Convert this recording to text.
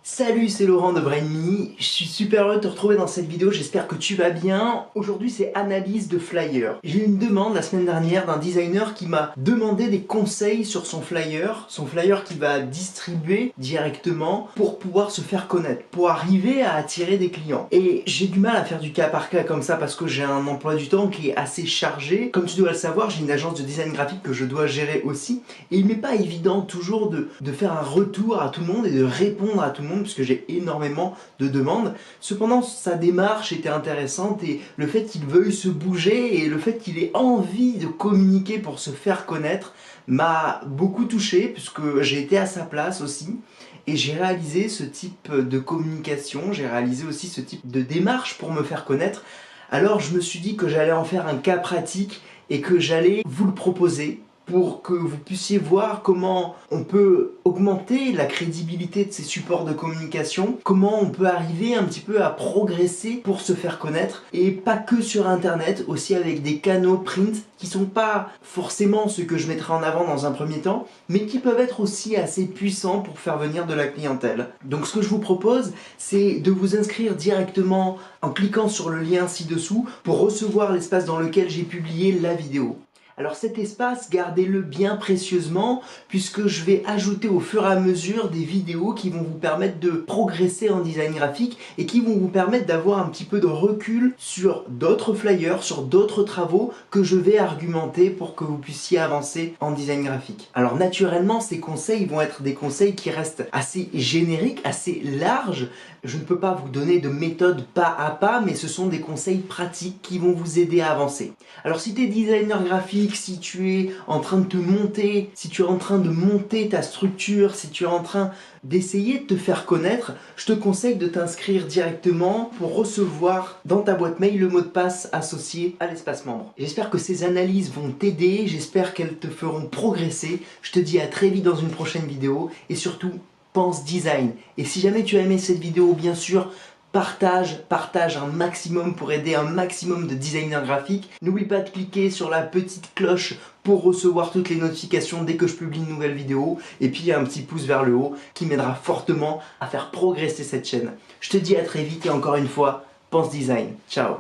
Salut, c'est Laurent de BrainMe, je suis super heureux de te retrouver dans cette vidéo, j'espère que tu vas bien. Aujourd'hui c'est analyse de flyer. J'ai eu une demande la semaine dernière d'un designer qui m'a demandé des conseils sur son flyer qu'il va distribuer directement pour pouvoir se faire connaître, pour arriver à attirer des clients. Et j'ai du mal à faire du cas par cas comme ça parce que j'ai un emploi du temps qui est assez chargé. Comme tu dois le savoir, j'ai une agence de design graphique que je dois gérer aussi et il m'est pas évident toujours de faire un retour à tout le monde et de répondre à tout le monde puisque j'ai énormément de demandes. Cependant, sa démarche était intéressante et le fait qu'il veuille se bouger et le fait qu'il ait envie de communiquer pour se faire connaître m'a beaucoup touché puisque j'ai été à sa place aussi. Et j'ai réalisé ce type de communication, j'ai réalisé aussi ce type de démarche pour me faire connaître. Alors je me suis dit que j'allais en faire un cas pratique et que j'allais vous le proposer pour que vous puissiez voir comment on peut augmenter la crédibilité de ces supports de communication, comment on peut arriver un petit peu à progresser pour se faire connaître, et pas que sur internet, aussi avec des canaux print qui sont pas forcément ceux que je mettrai en avant dans un premier temps, mais qui peuvent être aussi assez puissants pour faire venir de la clientèle. Donc ce que je vous propose, c'est de vous inscrire directement en cliquant sur le lien ci-dessous pour recevoir l'espace dans lequel j'ai publié la vidéo. Alors cet espace, gardez-le bien précieusement puisque je vais ajouter au fur et à mesure des vidéos qui vont vous permettre de progresser en design graphique et qui vont vous permettre d'avoir un petit peu de recul sur d'autres flyers, sur d'autres travaux que je vais argumenter pour que vous puissiez avancer en design graphique. Alors naturellement, ces conseils vont être des conseils qui restent assez génériques, assez larges. Je ne peux pas vous donner de méthode pas à pas, mais ce sont des conseils pratiques qui vont vous aider à avancer. Alors si tu es designer graphique, si tu es en train de te monter, si tu es en train de monter ta structure, si tu es en train d'essayer de te faire connaître, je te conseille de t'inscrire directement pour recevoir dans ta boîte mail le mot de passe associé à l'espace membre. J'espère que ces analyses vont t'aider, j'espère qu'elles te feront progresser. Je te dis à très vite dans une prochaine vidéo et surtout, pense design. Et si jamais tu as aimé cette vidéo, bien sûr, partage un maximum pour aider un maximum de designers graphiques. N'oublie pas de cliquer sur la petite cloche pour recevoir toutes les notifications dès que je publie une nouvelle vidéo. Et puis il y a un petit pouce vers le haut qui m'aidera fortement à faire progresser cette chaîne. Je te dis à très vite et encore une fois, pense design. Ciao.